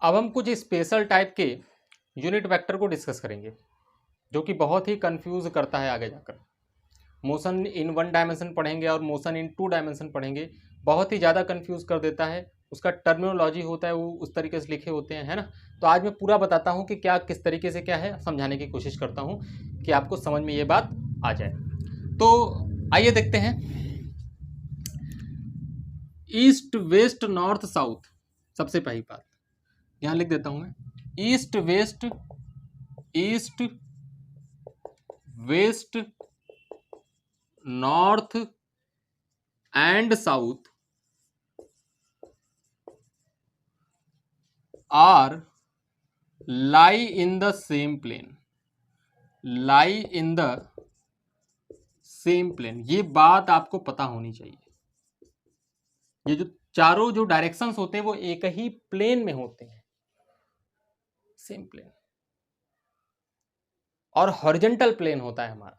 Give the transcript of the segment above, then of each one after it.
अब हम कुछ स्पेशल टाइप के यूनिट वेक्टर को डिस्कस करेंगे जो कि बहुत ही कंफ्यूज करता है आगे जाकर। मोशन इन वन डायमेंशन पढ़ेंगे और मोशन इन टू डायमेंशन पढ़ेंगे, बहुत ही ज़्यादा कंफ्यूज कर देता है। उसका टर्मिनोलॉजी होता है वो उस तरीके से लिखे होते हैं, है ना। तो आज मैं पूरा बताता हूँ कि क्या किस तरीके से क्या है, समझाने की कोशिश करता हूँ कि आपको समझ में ये बात आ जाए। तो आइए देखते हैं। ईस्ट वेस्ट नॉर्थ साउथ, सबसे पहली बात यहाँ लिख देता हूँ मैं। East west north and south are lie in the same plane, lie in the same plane. ये बात आपको पता होनी चाहिए। ये जो चारों जो डायरेक्शंस होते हैं वो एक ही प्लेन में होते हैं, सेम प्लेन। और हॉरिजॉन्टल प्लेन होता है हमारा,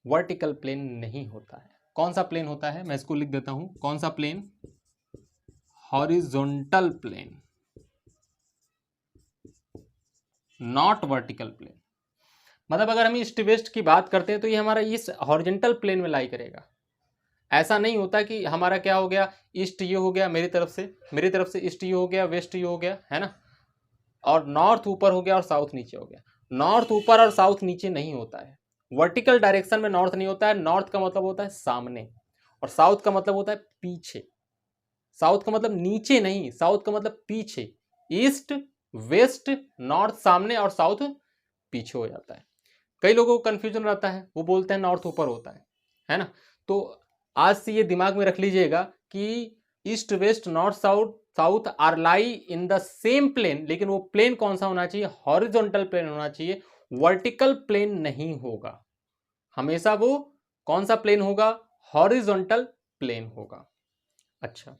वर्टिकल प्लेन नहीं होता है। कौन सा प्लेन होता है, मैं इसको लिख देता हूं। कौन सा plane? Horizontal plane, not vertical plane. मतलब अगर हम ईस्ट वेस्ट की बात करते हैं तो ये हमारा इस हॉरिजॉन्टल प्लेन में लाई करेगा। ऐसा नहीं होता कि हमारा क्या हो गया, ईस्ट ये हो गया मेरी तरफ से ईस्ट ये हो गया, वेस्ट ये हो गया, है ना, और नॉर्थ ऊपर हो गया और साउथ नीचे हो गया। नॉर्थ ऊपर और साउथ नीचे नहीं होता है। वर्टिकल डायरेक्शन में नॉर्थ नहीं होता है। नॉर्थ का मतलब होता है सामने और साउथ का मतलब होता है पीछे। साउथ का मतलब नीचे नहीं, साउथ का मतलब पीछे। ईस्ट वेस्ट नॉर्थ सामने और साउथ पीछे हो जाता है। कई लोगों को कंफ्यूजन रहता है, वो बोलते हैं नॉर्थ ऊपर होता है ना। तो आज से ये दिमाग में रख लीजिएगा कि east west north south are lie in the same plane, लेकिन वो प्लेन कौन सा होना चाहिए? हॉरिजॉन्टल प्लेन होना चाहिए, वर्टिकल प्लेन नहीं होगा। हमेशा वो कौन सा प्लेन होगा? हॉरिजॉन्टल प्लेन होगा। अच्छा,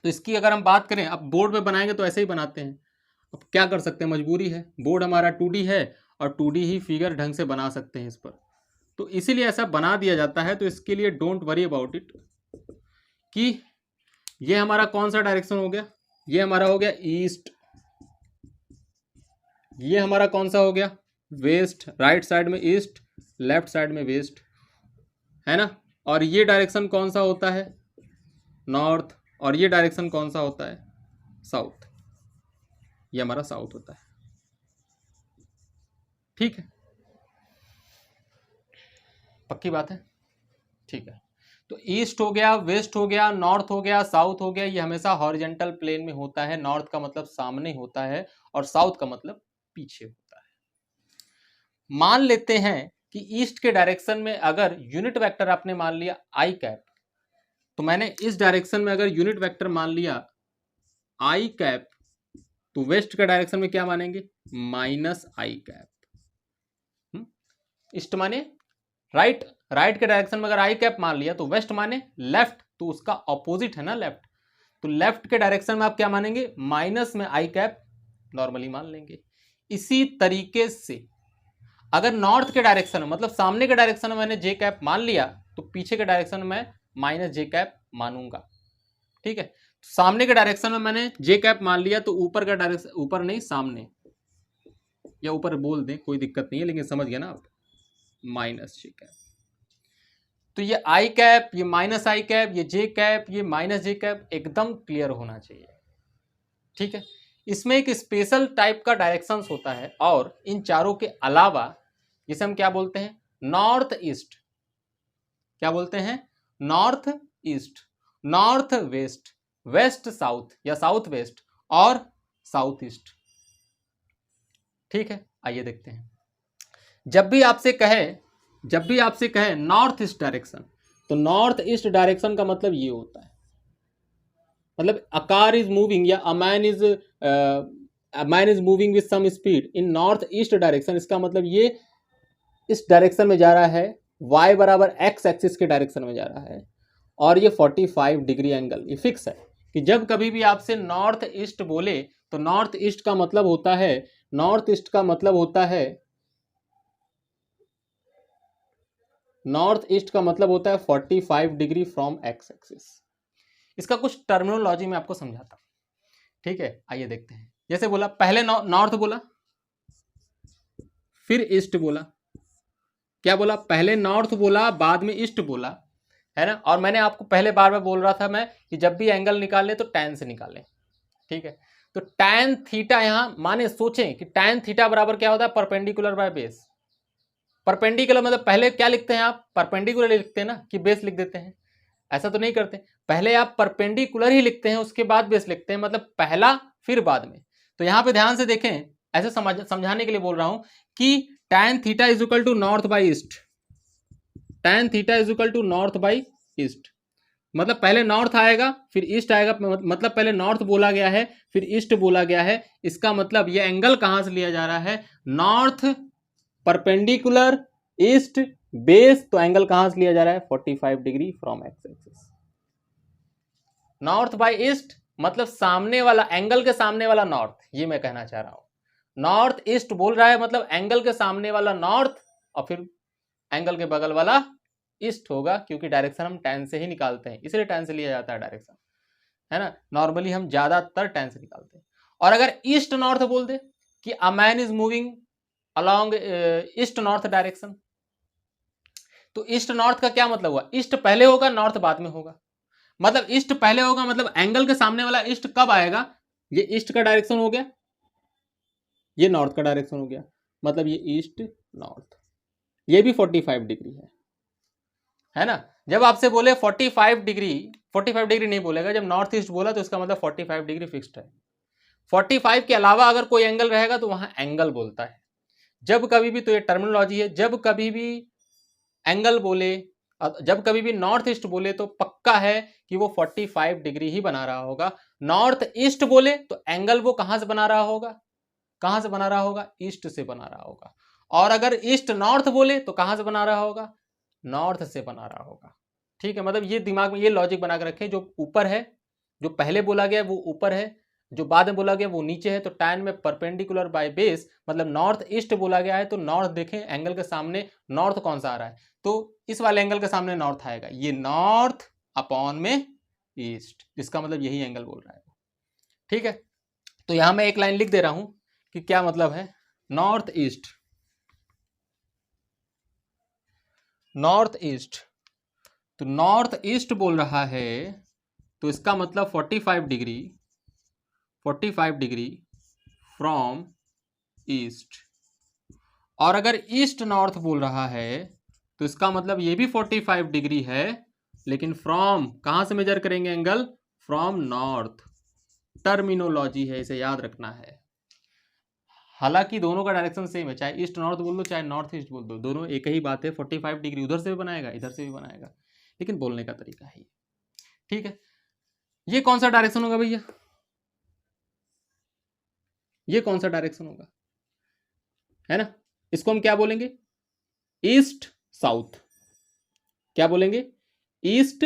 तो इसकी अगर हम बात करें, अब बोर्ड में बनाएंगे तो ऐसे ही बनाते हैं। अब क्या कर सकते हैं, मजबूरी है। बोर्ड हमारा 2D है और 2D ही फिगर ढंग से बना सकते हैं इस पर, तो इसीलिए ऐसा बना दिया जाता है। तो इसके लिए डोंट वरी अबाउट इट कि ये हमारा कौन सा डायरेक्शन हो गया। ये हमारा हो गया ईस्ट, ये हमारा कौन सा हो गया? वेस्ट। राइट साइड में ईस्ट, लेफ्ट साइड में वेस्ट, है ना। और ये डायरेक्शन कौन सा होता है? नॉर्थ। और ये डायरेक्शन कौन सा होता है? साउथ। ये हमारा साउथ होता है, ठीक है। पक्की बात है, ठीक है। तो ईस्ट हो गया, वेस्ट हो गया, नॉर्थ हो गया, साउथ हो गया, ये हमेशा हॉरिजॉन्टल प्लेन में होता है। नॉर्थ का मतलब सामने होता है और साउथ का मतलब पीछे होता है। मान लेते हैं कि ईस्ट के डायरेक्शन में अगर यूनिट वेक्टर आपने मान लिया आई कैप, तो मैंने इस डायरेक्शन में अगर यूनिट वेक्टर मान लिया आई कैप, तो वेस्ट के डायरेक्शन में क्या मानेंगे? माइनस आई कैप। ईस्ट माने राइट, राइट के डायरेक्शन में अगर आई कैप मान लिया तो वेस्ट माने लेफ्ट, तो उसका ऑपोजिट है ना लेफ्ट। तो लेफ्ट के डायरेक्शन में आप क्या मानेंगे? माइनस में आई कैप नॉर्मली मान लेंगे। इसी तरीके से अगर नॉर्थ के डायरेक्शन में, मतलब सामने के डायरेक्शन में मैंने जे कैप मान लिया, तो पीछे के डायरेक्शन में मैं माइनस जे कैप मानूंगा, ठीक है। सामने के डायरेक्शन में मैंने जे कैप मान लिया तो ऊपर का डायरेक्शन, ऊपर नहीं सामने, या ऊपर बोल दें कोई दिक्कत नहीं है, लेकिन समझ गया ना आप, माइनस जे कैप। तो ये आई कैप, ये माइनस आई कैप, ये जे कैप, ये माइनस जे कैप, एकदम क्लियर होना चाहिए, ठीक है। इसमें एक स्पेशल टाइप का डायरेक्शंस होता है, और इन चारों के अलावा जिसे हम क्या बोलते हैं? North east. क्या बोलते हैं? North east, north west, west south या साउथ वेस्ट, और साउथ ईस्ट, ठीक है। आइए देखते हैं। जब भी आपसे कहे नॉर्थ ईस्ट डायरेक्शन, तो नॉर्थ ईस्ट डायरेक्शन का मतलब ये होता है, मतलब अ कार इज मूविंग या a man is moving with some speed in north east direction. इसका मतलब ये इस डायरेक्शन में जा रहा है, y बराबर x एक्सिस के डायरेक्शन में जा रहा है, और ये 45 डिग्री एंगल, ये फिक्स है कि जब कभी भी आपसे नॉर्थ ईस्ट बोले तो नॉर्थ ईस्ट का मतलब होता है, नॉर्थ ईस्ट का मतलब होता है, नॉर्थ ईस्ट का मतलब होता है 45 डिग्री फ्रॉम एक्स एक्सिस। इसका कुछ टर्मिनोलॉजी में आपको समझाता हूं, ठीक है, आइए देखते हैं। जैसे बोला पहले नॉर्थ बोला, फिर ईस्ट बोला। क्या बोला? पहले नॉर्थ बोला, बाद में ईस्ट बोला, है ना। और मैंने आपको पहले बार बार बोल रहा था मैं कि जब भी एंगल निकाले तो टैन से निकालें, ठीक है। तो टैन थीटा यहां माने सोचें कि टैन थीटा बराबर क्या होता है? Perpendicular by base. परपेंडिकुलर मतलब पहले क्या लिखते हैं आप? परपेंडिकुलर लिखते हैं ना, कि बेस लिख देते हैं? ऐसा तो नहीं करते, पहले आप परपेंडिकुलर ही लिखते हैं, उसके बाद बेस लिखते हैं, मतलब पहला फिर बाद में। तो यहां पे ध्यान से देखें, ऐसे समझाने के लिए बोल रहा हूं कि tan theta is equal to north by east. tan theta is equal to north by east, मतलब पहले नॉर्थ आएगा फिर ईस्ट आएगा, मतलब पहले नॉर्थ बोला गया है फिर ईस्ट बोला गया है। इसका मतलब ये एंगल कहां से लिया जा रहा है? नॉर्थ परपेंडिकुलर ईस्ट बेस, तो एंगल कहां से लिया जा रहा है? 45 degree from x axis. North bye east मतलब सामने वाला, एंगल के सामने वाला नॉर्थ, ये मैं कहना चाह रहा हूं। नॉर्थ ईस्ट बोल रहा है मतलब एंगल के सामने वाला नॉर्थ, और फिर एंगल के बगल वाला ईस्ट होगा, क्योंकि डायरेक्शन हम टैन से ही निकालते हैं, इसलिए टैन से लिया जाता है डायरेक्शन, है ना। नॉर्मली हम ज्यादातर टैन से निकालते हैं। और अगर ईस्ट नॉर्थ बोल दे कि अ man is moving along east north direction, तो ईस्ट नॉर्थ का क्या मतलब हुआ? ईस्ट पहले होगा, नॉर्थ बाद में होगा। मतलब ईस्ट पहले होगा, मतलब एंगल के सामने वाला ईस्ट कब आएगा? ये ईस्ट का डायरेक्शन हो गया, ये नॉर्थ का डायरेक्शन हो गया, मतलब ये ईस्ट नॉर्थ, ये भी 45 डिग्री है ना। जब आपसे बोले 45 डिग्री, 45 डिग्री नहीं बोलेगा, जब नॉर्थ ईस्ट बोला तो इसका मतलब 45 डिग्री फिक्स्ड है। 45 के अलावा अगर कोई एंगल रहेगा तो वहां एंगल बोलता है। जब कभी भी, तो ये टर्मिनोलॉजी है, जब कभी भी एंगल बोले, जब कभी भी नॉर्थ ईस्ट बोले तो पक्का है कि वो 45 डिग्री ही बना रहा होगा। नॉर्थ ईस्ट बोले तो एंगल वो कहां से बना रहा होगा? कहां से बना रहा होगा? ईस्ट से बना रहा होगा। और अगर ईस्ट नॉर्थ बोले तो कहां से बना रहा होगा? नॉर्थ से बना रहा होगा, ठीक है। मतलब ये दिमाग में ये लॉजिक बना के रखें, जो ऊपर है, जो पहले बोला गया वो ऊपर है, जो बाद में बोला गया वो नीचे है। तो टैन में परपेंडिकुलर बाय बेस मतलब नॉर्थ ईस्ट बोला गया है, तो नॉर्थ देखें एंगल के सामने नॉर्थ कौन सा आ रहा है? तो इस वाले एंगल के सामने नॉर्थ आएगा, ये नॉर्थ अपॉन में ईस्ट, इसका मतलब यही एंगल बोल रहा है, ठीक है। तो यहां मैं एक लाइन लिख दे रहा हूं कि क्या मतलब है नॉर्थ ईस्ट। नॉर्थ ईस्ट, तो नॉर्थ ईस्ट बोल रहा है तो इसका मतलब 45 डिग्री, 45 डिग्री फ्रॉम ईस्ट। और अगर ईस्ट नॉर्थ बोल रहा है तो इसका मतलब ये भी 45 डिग्री है, लेकिन फ्रॉम कहां से मेजर करेंगे एंगल? From north. टर्मिनोलॉजी है, इसे याद रखना है। हालांकि दोनों का डायरेक्शन सेम है, चाहे ईस्ट नॉर्थ बोल दो चाहे नॉर्थ ईस्ट बोल दो, दोनों एक ही बात है। 45 डिग्री उधर से भी बनाएगा इधर से भी बनाएगा, लेकिन बोलने का तरीका है, ठीक है। ये कौन सा डायरेक्शन होगा भैया? ये कौन सा डायरेक्शन होगा, है ना। इसको हम क्या बोलेंगे? East south. क्या बोलेंगे? East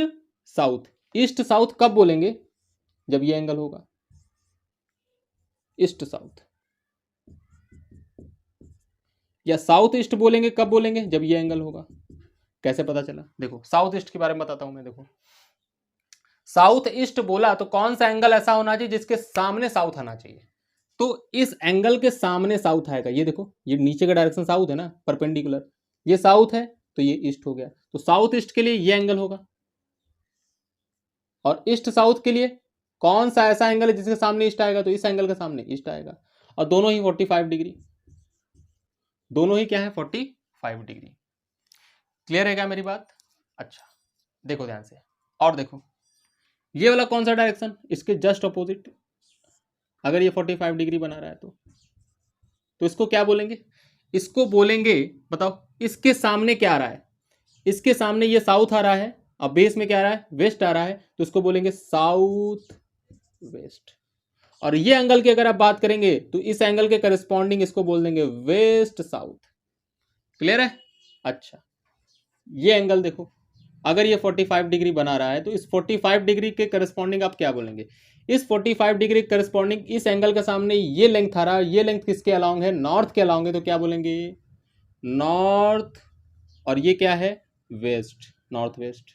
south. ईस्ट साउथ कब बोलेंगे? जब ये एंगल होगा, ईस्ट साउथ। या साउथ ईस्ट बोलेंगे कब बोलेंगे? जब ये एंगल होगा। कैसे पता चला? देखो साउथ ईस्ट के बारे में बताता हूं मैं। देखो साउथ ईस्ट बोला तो कौन सा एंगल ऐसा होना चाहिए जिसके सामने साउथ आना चाहिए? तो इस एंगल के सामने साउथ आएगा। ये देखो, ये नीचे का डायरेक्शन साउथ है ना, परपेंडिकुलर, ये साउथ है तो ये ईस्ट हो गया। तो साउथ ईस्ट के लिए ये एंगल होगा, और ईस्ट साउथ के लिए कौन सा ऐसा एंगल है जिसके सामने ईस्ट आएगा? तो इस एंगल के सामने ईस्ट आएगा। और दोनों ही 45 डिग्री, दोनों ही क्या है? 45 डिग्री। क्लियर है क्या मेरी बात? अच्छा देखो ध्यान से, और देखो ये वाला कौन सा डायरेक्शन? इसके जस्ट अपोजिट। अगर ये 45 डिग्री बना रहा है तो इसको क्या बोलेंगे? इसको बोलेंगे, बताओ, इसके सामने क्या आ रहा है? इसके सामने ये साउथ आ रहा है, अब बेस में क्या आ रहा है? वेस्ट आ रहा है, तो इसको बोलेंगे साउथ वेस्ट। और ये एंगल की अगर आप बात करेंगे तो इस एंगल के करस्पॉन्डिंग इसको बोल देंगे वेस्ट साउथ। क्लियर है? अच्छा ये एंगल देखो, अगर ये 45 डिग्री बना रहा है तो इस 45 डिग्री के करस्पॉन्डिंग आप क्या बोलेंगे? इस 45 डिग्री करस्पॉन्डिंग इस एंगल के सामने ये लेंथ आ रहा है, ये लेंथ किसके अलोंग है? नॉर्थ के अलोंग है, तो क्या बोलेंगे? नॉर्थ। और ये क्या है? West, north west.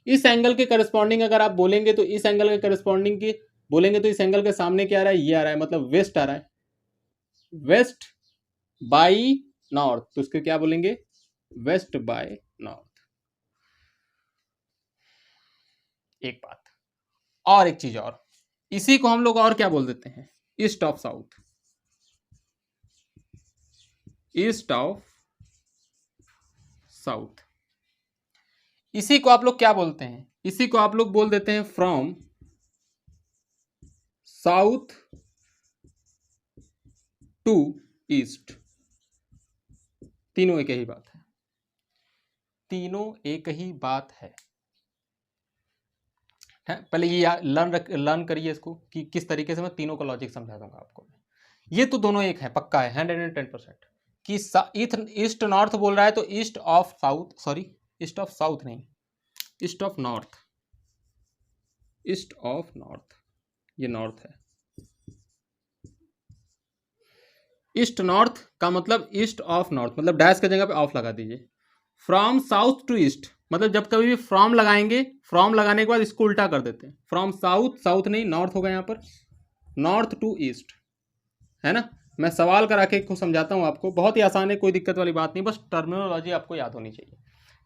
इस एंगल के करस्पॉन्डिंग अगर आप बोलेंगे तो इस एंगल के करस्पॉन्डिंग की बोलेंगे तो इस एंगल के सामने क्या आ रहा है, ये आ रहा है, मतलब वेस्ट आ रहा है, वेस्ट बाई नॉर्थ, तो उसके क्या बोलेंगे, वेस्ट बाय नॉर्थ। एक बात और एक चीज और, इसी को हम लोग और क्या बोल देते हैं, east of south, east of south. इसी को आप लोग क्या बोलते हैं, इसी को आप लोग बोल देते हैं फ्रॉम साउथ टू ईस्ट। तीनों एक ही बात है, तीनों एक ही बात है। पहले ये लर्न करिए इसको कि किस तरीके से मैं तीनों का लॉजिक समझा दूंगा आपको। ये तो दोनों एक है, पक्का है 110% कि ईस्ट नॉर्थ बोल रहा है तो east of south, sorry east of south नहीं, east of north, east of north, ये नॉर्थ है। ईस्ट नॉर्थ का मतलब ईस्ट ऑफ नॉर्थ, मतलब डैश की जगह पे ऑफ लगा दीजिए। फ्रॉम साउथ टू ईस्ट, मतलब जब कभी भी फ्रॉम लगाएंगे, फ्रॉम लगाने के बाद इसको उल्टा कर देते हैं, फ्रॉम साउथ, साउथ नहीं नॉर्थ होगा यहाँ पर, नॉर्थ टू ईस्ट, है ना। मैं सवाल करा के को समझाता हूँ आपको, बहुत ही आसान है, कोई दिक्कत वाली बात नहीं, बस टर्मिनोलॉजी आपको याद होनी चाहिए,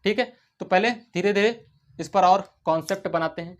ठीक है। तो पहले धीरे धीरे इस पर और कॉन्सेप्ट बनाते हैं।